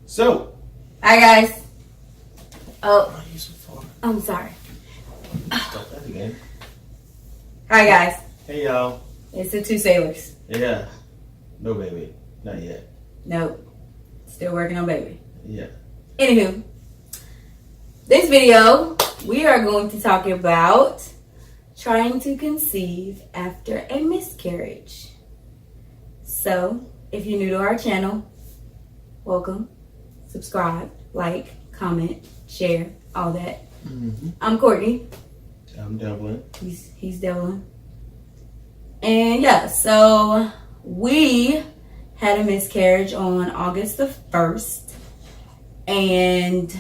So. Hi guys. Oh, Why are you so far? I'm sorry. Stop that again. Hi guys. Hey y'all. It's the two sailors. Yeah. No baby. Not yet. Nope. Still working on baby. Yeah. Anywho, this video we are going to talk about trying to conceive after a miscarriage. So, if you're new to our channel, welcome. Subscribe, like, comment, share, all that. Mm-hmm. I'm Courtney. I'm Devlin. He's Devlin. And yeah, so we had a miscarriage on August the 1st. And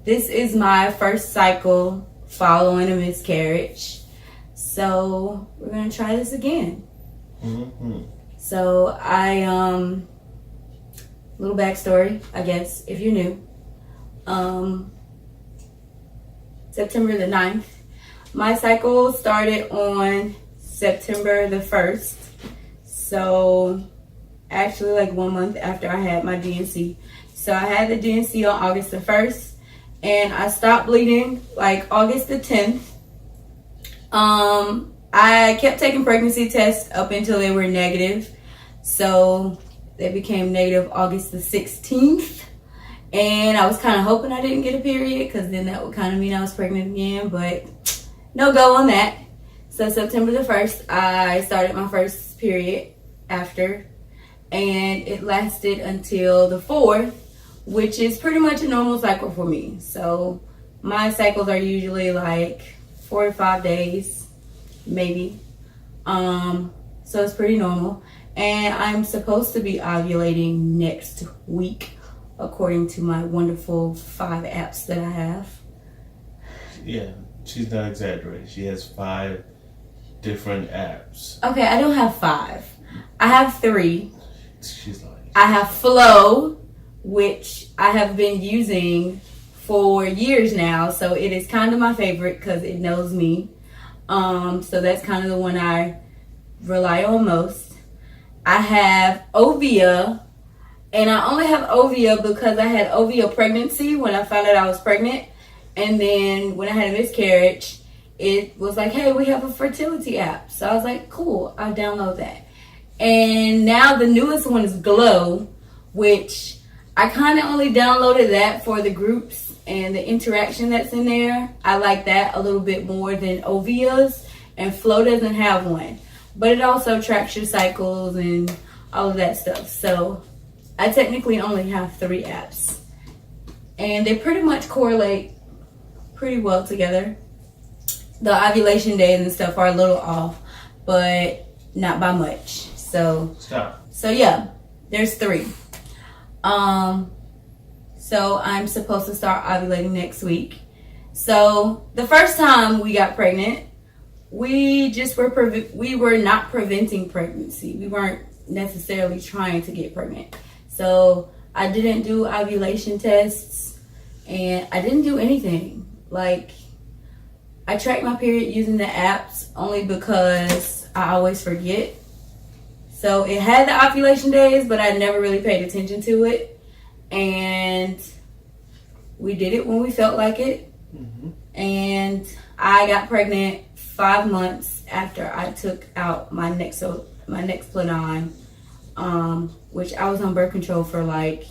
this is my first cycle following a miscarriage. So we're gonna try this again. Mm-hmm. So little backstory, I guess, if you're new. September the 9th. My cycle started on September the 1st. So actually like 1 month after I had my DNC. So I had the DNC on August the 1st and I stopped bleeding like August the 10th. I kept taking pregnancy tests up until they were negative. So they became negative August the 16th. And I was kind of hoping I didn't get a period because then that would kind of mean I was pregnant again. But no go on that. So September the 1st, I started my first period after. And it lasted until the 4th, which is pretty much a normal cycle for me. So my cycles are usually like 4 to 5 days, maybe. So it's pretty normal. And I'm supposed to be ovulating next week, according to my wonderful 5 apps that I have. Yeah, she's not exaggerating. She has 5 different apps. Okay, I don't have 5. I have 3. She's lying. I have Flow, which I have been using for years now. So it is kind of my favorite because it knows me. So that's kind of the one I rely on most. I have Ovia, and I only have Ovia because I had Ovia pregnancy when I found out I was pregnant. And then when I had a miscarriage, it was like, hey, we have a fertility app. So I was like, cool, I'll download that. And now the newest one is Glow, which I kind of only downloaded that for the groups and the interaction that's in there. I like that a little bit more than Ovia's, and Flow doesn't have one. But it also tracks your cycles and all of that stuff. So I technically only have 3 apps. And they pretty much correlate pretty well together. The ovulation days and stuff are a little off, but not by much. So Stop. So yeah, there's 3. So I'm supposed to start ovulating next week. So the first time we got pregnant, we were not preventing pregnancy. We weren't necessarily trying to get pregnant. So I didn't do ovulation tests and I didn't do anything. Like, I tracked my period using the apps only because I always forget. So it had the ovulation days, but I never really paid attention to it. And we did it when we felt like it. Mm-hmm. And I got pregnant 5 months after I took out my Nexplanon, which I was on birth control for like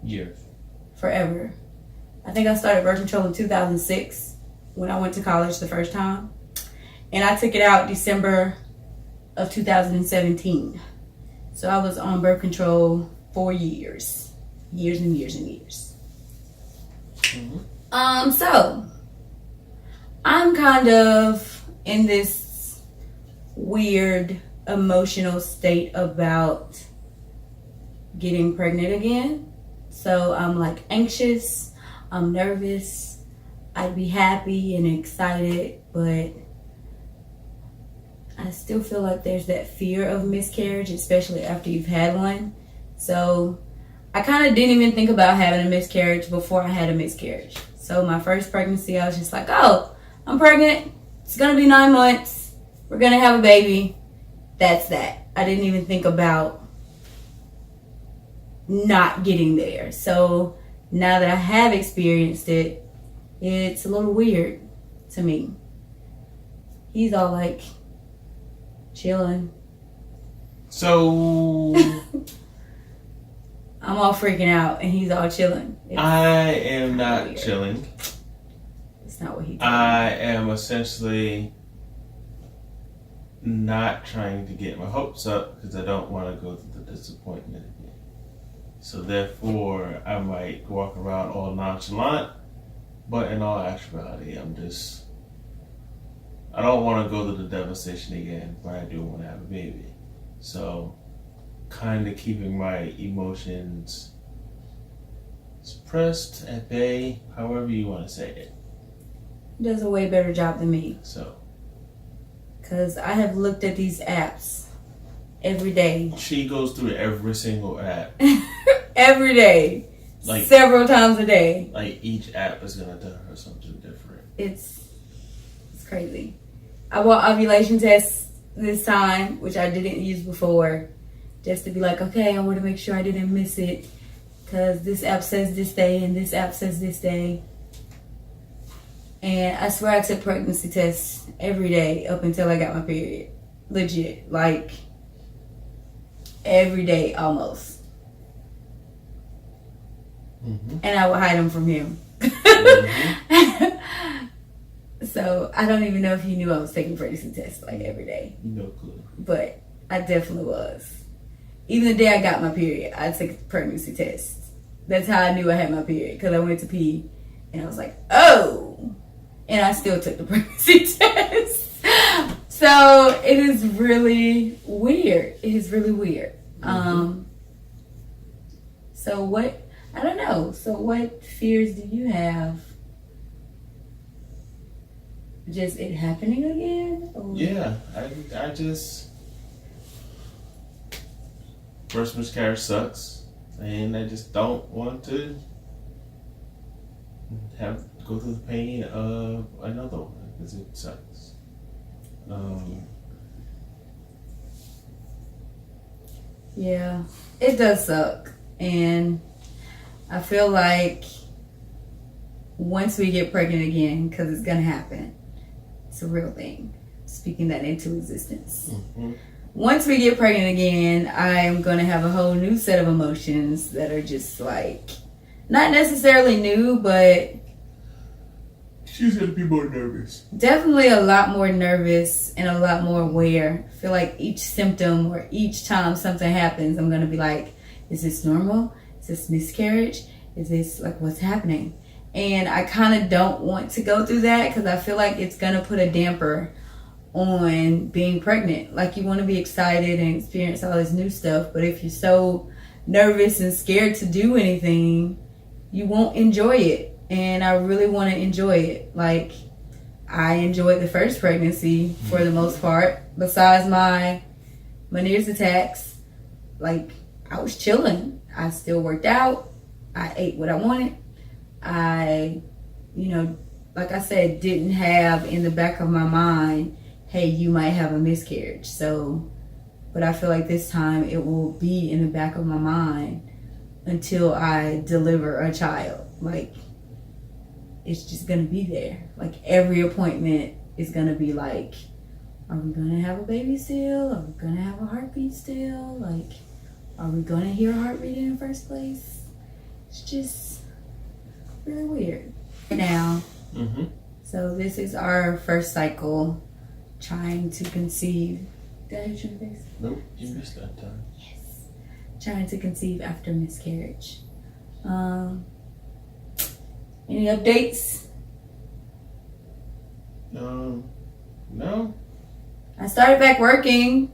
years, forever. I think I started birth control in 2006 when I went to college the first time, and I took it out December of 2017. So I was on birth control for years and years and years. Mm-hmm. So I'm kind of in this weird emotional state about getting pregnant again. So I'm like anxious, I'm nervous, I'd be happy and excited, but I still feel like there's that fear of miscarriage, especially after you've had one. So I kind of didn't even think about having a miscarriage before I had a miscarriage. So my first pregnancy, I was just like, oh, I'm pregnant. It's gonna be 9 months. We're gonna have a baby. That's that. I didn't even think about not getting there. So now that I have experienced it, it's a little weird to me. He's all like chilling. So I'm all freaking out and he's all chilling. I am not chilling. It's not what he told I am essentially not trying to get my hopes up because I don't want to go through the disappointment again. So therefore, I might walk around all nonchalant, but in all actuality, I don't want to go through the devastation again, but I do want to have a baby. So kind of keeping my emotions suppressed, at bay, however you want to say it. He does a way better job than me. So. Because I have looked at these apps every day. She goes through every single app. Every day. Like, several times a day. Like each app is going to tell her something different. It's crazy. I bought ovulation tests this time, which I didn't use before. Just to be like, okay, I want to make sure I didn't miss it. Because this app says this day and this app says this day. And I swear I took pregnancy tests every day up until I got my period. Legit. Like, every day almost. Mm-hmm. And I would hide them from him. Mm-hmm. So, I don't even know if he knew I was taking pregnancy tests like every day. No clue. But I definitely was. Even the day I got my period, I took a pregnancy test. That's how I knew I had my period. Because I went to pee and I was like, oh! And I still took the pregnancy test. So it is really weird. It is really weird. Mm-hmm. So what, I don't know. So what fears do you have? Just it happening again? Or? Yeah, I just, first miscarriage sucks. And I just don't want to go through the pain of another one because it sucks. Yeah, it does suck. And I feel like once we get pregnant again, because it's going to happen, it's a real thing, speaking that into existence. Mm-hmm. Once we get pregnant again, I'm going to have a whole new set of emotions that are just like, not necessarily new, but she's going to be more nervous. Definitely a lot more nervous and a lot more aware. I feel like each symptom or each time something happens, I'm going to be like, is this normal? Is this miscarriage? Is this like what's happening? And I kind of don't want to go through that because I feel like it's going to put a damper on being pregnant. Like you want to be excited and experience all this new stuff, but if you're so nervous and scared to do anything, you won't enjoy it. And I really want to enjoy it. Like I enjoyed the first pregnancy for the most part. Besides my Meniere's attacks, like I was chilling. I still worked out. I ate what I wanted. I, like I said, didn't have in the back of my mind, hey, you might have a miscarriage. So, but I feel like this time it will be in the back of my mind until I deliver a child. Like, it's just going to be there. Like, every appointment is going to be like, are we going to have a baby still? Are we going to have a heartbeat still? Like, are we going to hear a heartbeat in the first place? It's just really weird. Now, so this is our first cycle trying to conceive. Did I hit you in the face? Nope, you missed that time. Yes. Trying to conceive after miscarriage. Any updates? No. I started back working.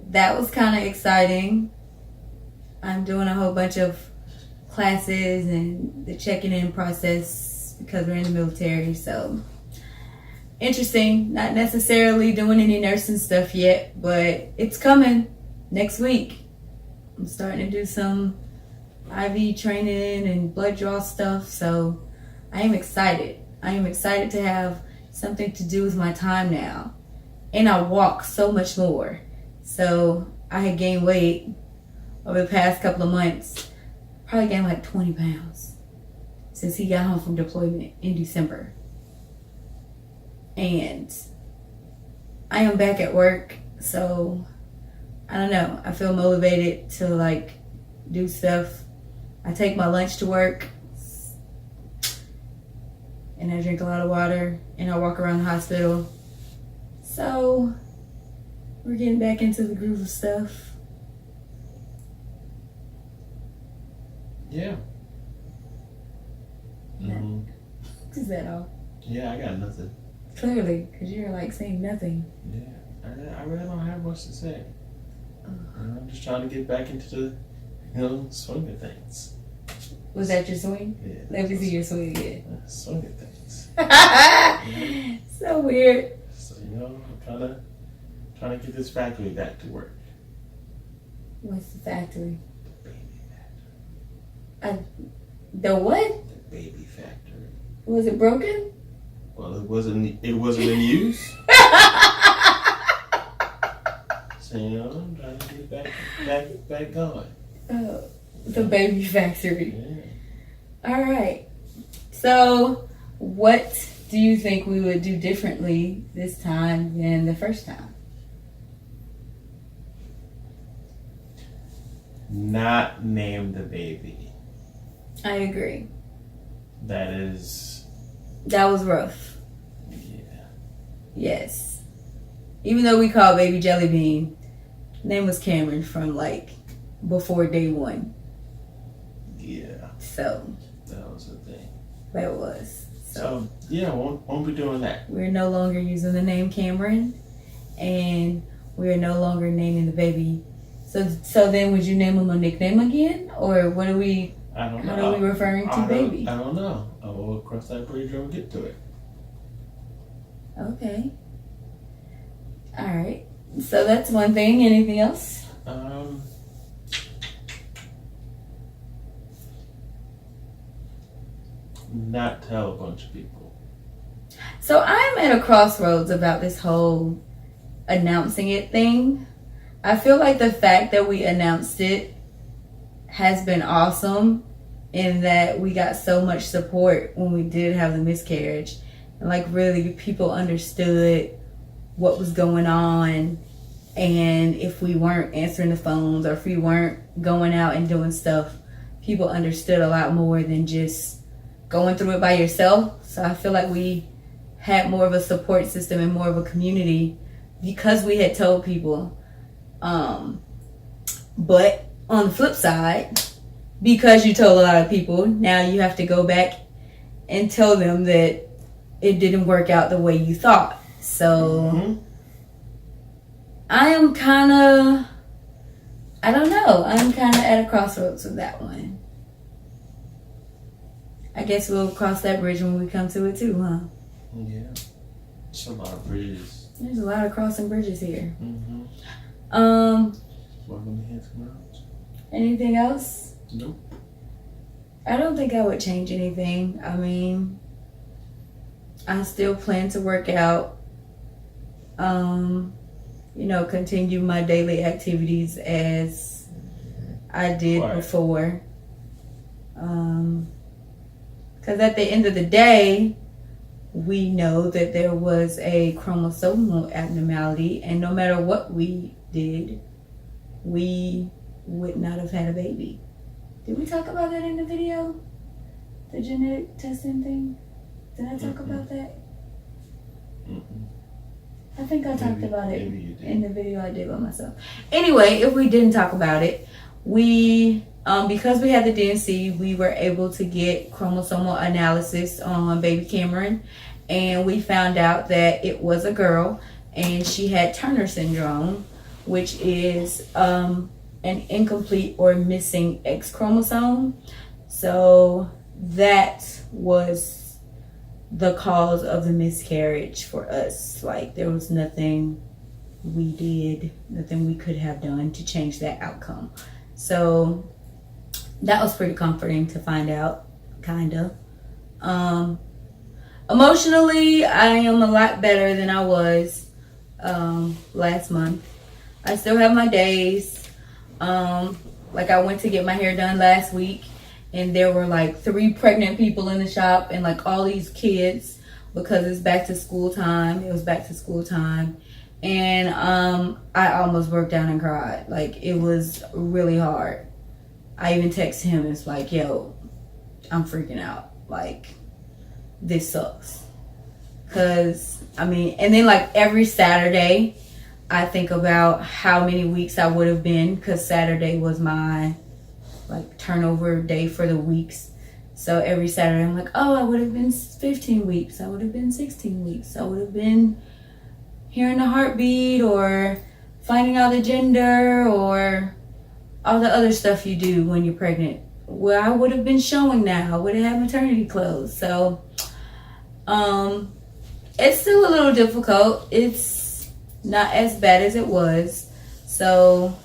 That was kind of exciting. I'm doing a whole bunch of classes and the checking in process because we're in the military. So interesting. Not necessarily doing any nursing stuff yet, but it's coming next week. I'm starting to do some IV training and blood draw stuff. So I am excited. I am excited to have something to do with my time now. And I walk so much more. So I had gained weight over the past couple of months. Probably gained like 20 pounds since he got home from deployment in December. And I am back at work, so I don't know. I feel motivated to like do stuff. I take my lunch to work, and I drink a lot of water, and I walk around the hospital. So we're getting back into the groove of stuff. Yeah. Is that all? Yeah, I got nothing. Clearly, because you're like saying nothing. Yeah, I really don't have much to say. I'm just trying to get back into the, swing of things. Was that your swing? Yeah. Let me see your swing again. Swing of things. So weird. So, I'm trying to get this factory back to work. What's the factory? The baby factory. The what? The baby factory. Was it broken? Well, it wasn't in use. So, I'm trying to get back going. Oh, the baby factory. Yeah. All right. So, what do you think we would do differently this time than the first time? Not name the baby. I agree. That was rough. Yeah. Yes. Even though we called baby Jelly Bean, name was Cameron from like before day one. Yeah. So that was the thing. That was. So yeah, won't be doing that. We're no longer using the name Cameron, and we're no longer naming the baby. So then, would you name him a nickname again, or what are we? I don't know. How are we referring to baby? I don't know. I will cross that bridge when we get to it. Okay. All right. So that's one thing. Anything else? Not tell a bunch of people. So I'm at a crossroads about this whole announcing it thing. I feel like the fact that we announced it has been awesome in that we got so much support when we did have the miscarriage. And like really people understood what was going on, and if we weren't answering the phones or if we weren't going out and doing stuff, people understood a lot more than just going through it by yourself. So I feel like we had more of a support system and more of a community because we had told people. But on the flip side, because you told a lot of people, now you have to go back and tell them that it didn't work out the way you thought. So I am kind of, I don't know. I'm kind of at a crossroads with that one. I guess we'll cross that bridge when we come to it too, huh? Yeah. It's a lot of bridges. There's a lot of crossing bridges here. Welcome to Handsome Roads. Anything else? Nope. I don't think I would change anything. I mean, I still plan to work out. Continue my daily activities as I did before. Because at the end of the day, we know that there was a chromosomal abnormality, and no matter what we did, we would not have had a baby. Did we talk about that in the video? The genetic testing thing? Did I talk about that? I think I talked about it in the video I did by myself. Anyway, if we didn't talk about it, we because we had the DNC, we were able to get chromosomal analysis on baby Cameron, and we found out that it was a girl, and she had Turner syndrome, which is an incomplete or missing X chromosome. So that was the cause of the miscarriage for us. Like, there was nothing we did, nothing we could have done to change that outcome. So that was pretty comforting to find out, kind of. Emotionally, I am a lot better than I was last month. I still have my days. Like I went to get my hair done last week, and there were like 3 pregnant people in the shop and like all these kids because it's back to school time. It was back to school time. And I almost broke down and cried. Like it was really hard. I even texted him. It's like, yo, I'm freaking out. Like this sucks. Cause I mean, and then like every Saturday, I think about how many weeks I would have been, because Saturday was my like turnover day for the weeks. So every Saturday I'm like, oh, I would have been 15 weeks. I would have been 16 weeks. I would have been hearing the heartbeat or finding out the gender or all the other stuff you do when you're pregnant. Well, I would have been showing now. I would have had maternity clothes. So it's still a little difficult. It's not as bad as it was. So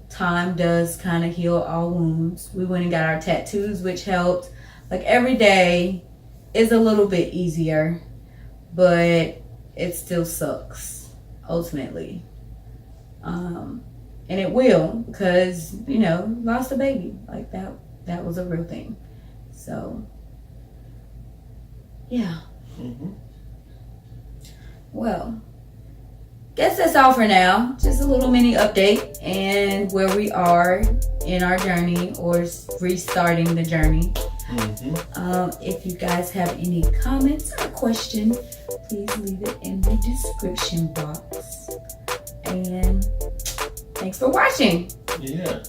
time does kind of heal all wounds. We went and got our tattoos, which helped. Like every day is a little bit easier, but it still sucks ultimately. And it will, because lost a baby. Like that was a real thing. So yeah. Mm-hmm. Well, guess that's all for now. Just a little mini update and where we are in our journey or restarting the journey. Mm-hmm. If you guys have any comments or questions, please leave it in the description box. And thanks for watching. Yeah.